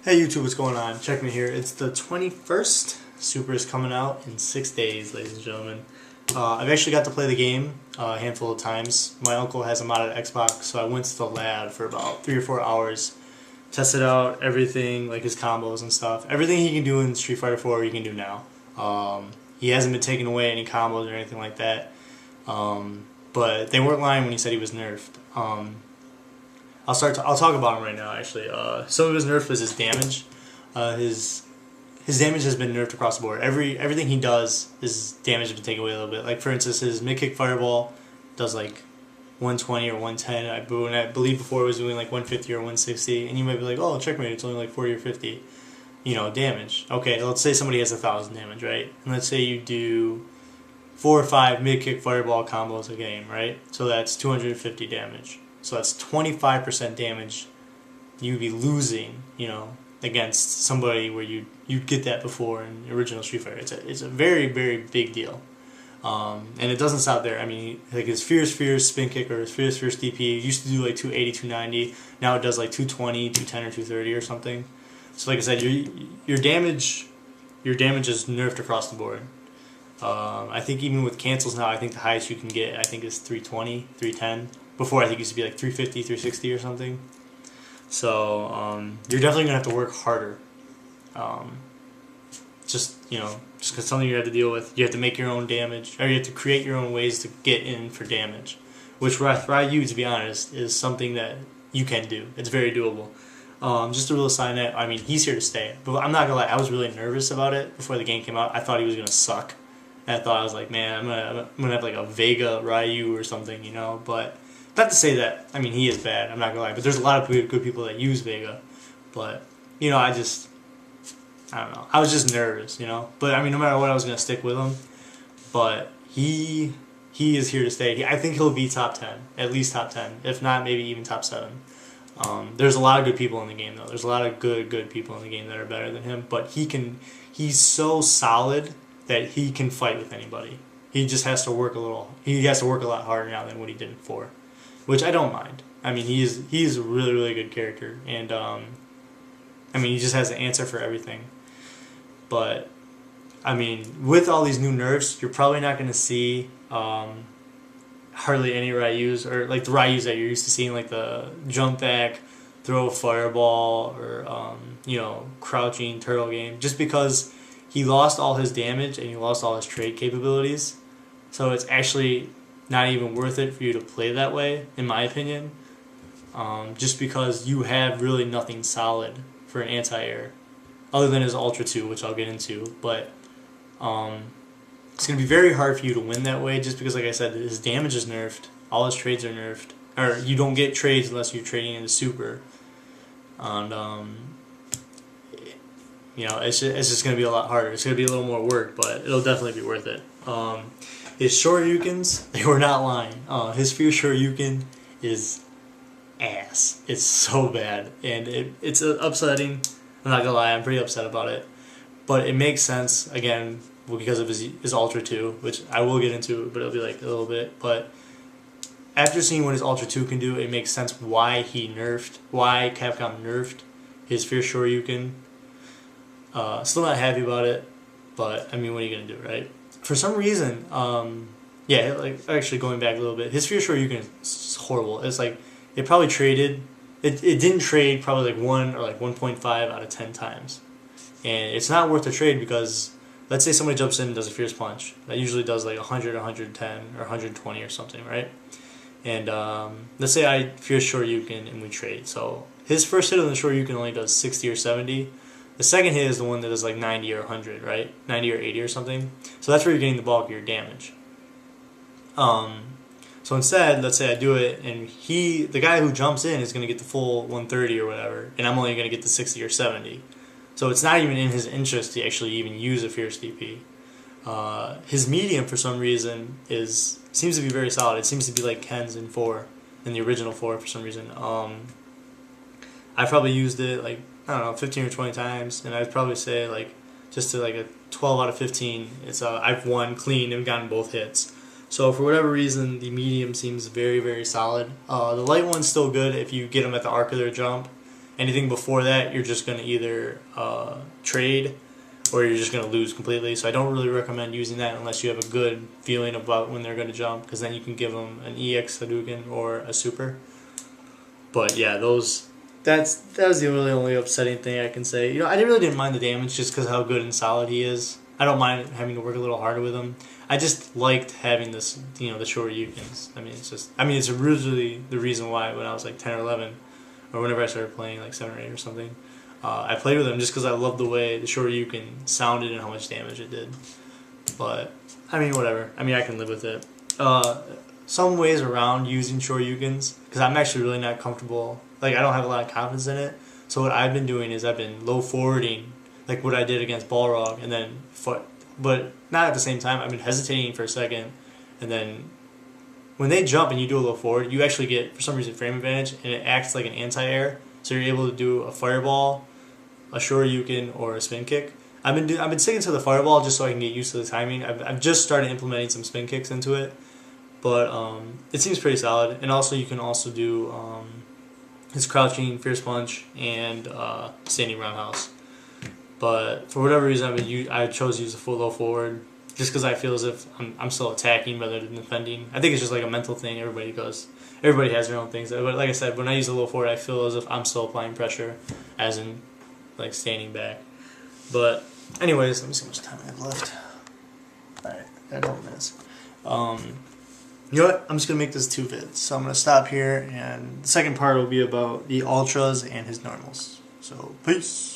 Hey YouTube, what's going on? Check me here. It's the 21st. Super is coming out in 6 days, ladies and gentlemen. I've actually got to play the game a handful of times. My uncle has a modded Xbox, so I went to the lab for about 3 or 4 hours. Tested out everything, like his combos and stuff. Everything he can do in Street Fighter 4, he can do now. He hasn't been taking away any combos or anything like that. But they weren't lying when he said he was nerfed. I'll talk about him right now. Actually, some of his nerf was his damage. His damage has been nerfed across the board. Everything he does, his damage has been taken away a little bit. Like for instance, his mid kick fireball does like 120 or 110. I believe before it was doing like 150 or 160. And you might be like, oh, checkmate, it's only like 40 or 50. Damage. Okay, let's say somebody has 1,000 damage, right? And let's say you do 4 or 5 mid kick fireball combos a game, right? So that's 250 damage. So that's 25% damage you'd be losing, against somebody where you'd get that before in original Street Fighter. It's a very, very big deal. And it doesn't stop there. I mean, like his Fierce spin kick or his Fierce DP used to do like 280, 290. Now it does like 220, 210, or 230 or something. So like I said, your damage is nerfed across the board. I think even with cancels now, I think the highest you can get, I think, is 320, 310. Before, I think it used to be like 350, 360 or something. So you're definitely going to have to work harder. Just because something you have to deal with. You have to make your own damage, or you have to create your own ways to get in for damage. Which Ryu, to be honest, is something that you can do. It's very doable. Just a real sign that, I mean, he's here to stay. But I'm not going to lie, I was really nervous about it before the game came out. I thought he was going to suck. And I was like, man, I'm gonna have like a Vega Ryu or something, but... Not to say that, I mean, he is bad, I'm not going to lie, but there's a lot of good people that use Vega. But, I don't know. I was just nervous, But, I mean, no matter what, I was going to stick with him. But he is here to stay. I think he'll be top 10, at least top 10. If not, maybe even top 7. There's a lot of good people in the game, though. There's a lot of good people in the game that are better than him. But he's so solid that he can fight with anybody. He just has to work a lot harder now than what he did before. Which I don't mind. I mean, he's a really, really good character. And, he just has the answer for everything. But, I mean, with all these new nerfs, you're probably not going to see hardly any Ryus, or like the Ryus that you're used to seeing, like the jump back, throw a fireball, or, crouching turtle game. Just because he lost all his damage and he lost all his trade capabilities. So it's actually... not even worth it for you to play that way, in my opinion. Just because you have really nothing solid for an anti-air, other than his Ultra 2, which I'll get into. But it's going to be very hard for you to win that way, just because, like I said, his damage is nerfed, all his trades are nerfed, or you don't get trades unless you're trading into Super. And it's just going to be a lot harder. It's going to be a little more work, but it'll definitely be worth it. His Shoryukens, they were not lying. His Fierce Shoryuken is ass. It's so bad. And it's upsetting. I'm not going to lie, I'm pretty upset about it. But it makes sense, again, because of his Ultra 2, which I will get into, but it'll be like a little bit. But after seeing what his Ultra 2 can do, it makes sense why Capcom nerfed his Fierce Shoryuken. Still not happy about it, but, I mean, what are you going to do, right? For some reason, actually going back a little bit, his Fierce Shoryuken is horrible. It's like, it probably traded, it didn't trade probably like 1 or like 1.5 out of 10 times. And it's not worth the trade because, let's say somebody jumps in and does a Fierce Punch. That usually does like 100, 110, or 120 or something, right? And let's say I Fierce Shoryuken and we trade. So his first hit on the Shoryuken only does 60 or 70. The second hit is the one that is like 90 or 100, right? 90 or 80 or something. So that's where you're getting the bulk of your damage. So instead, let's say I do it, and the guy who jumps in is going to get the full 130 or whatever, and I'm only going to get the 60 or 70. So it's not even in his interest to actually even use a Fierce DP. His medium, for some reason, seems to be very solid. It seems to be like Ken's in the original 4 for some reason. I probably used it like, I don't know, 15 or 20 times, and I'd probably say like just to like a 12 out of 15, I've won clean and gotten both hits. So for whatever reason, the medium seems very, very solid. The light one's still good if you get them at the arc of their jump, Anything before that, you're just going to either trade or you're just going to lose completely. So I don't really recommend using that unless you have a good feeling about when they're going to jump, because then you can give them an EX Hadouken or a super. But yeah, that was the really only upsetting thing I can say. You know, I really didn't mind the damage just because how good and solid he is. I don't mind having to work a little harder with him. I just liked having this, you know, the Shoryukens. I mean, it's originally the reason why when I was like 10 or 11, or whenever I started playing, like 7 or 8 or something, I played with him just because I loved the way the Shoryuken sounded and how much damage it did. But, I mean, whatever. I mean, I can live with it. Some ways around using Shoryukens, because I'm actually really not comfortable. Like, I don't have a lot of confidence in it. So what I've been doing is I've been low forwarding, like what I did against Balrog, and then but not at the same time. I've been hesitating for a second, and then when they jump and you do a low forward, you actually get, for some reason, frame advantage, and it acts like an anti-air. So you're able to do a fireball, a Shoryuken, or a spin kick. I've been sticking to the fireball just so I can get used to the timing. I've just started implementing some spin kicks into it, but it seems pretty solid. And also you can also do his crouching, fierce punch, and standing roundhouse. But for whatever reason, I chose to use a full low forward just because I feel as if I'm still attacking rather than defending. I think it's just like a mental thing. Everybody has their own things. But like I said, when I use a low forward, I feel as if I'm still applying pressure, as in like standing back. But anyways, let me see how much time I have left. Alright, I don't miss. You know what? I'm just going to make this 2 vids. So I'm going to stop here, and the second part will be about the ultras and his normals. So, peace.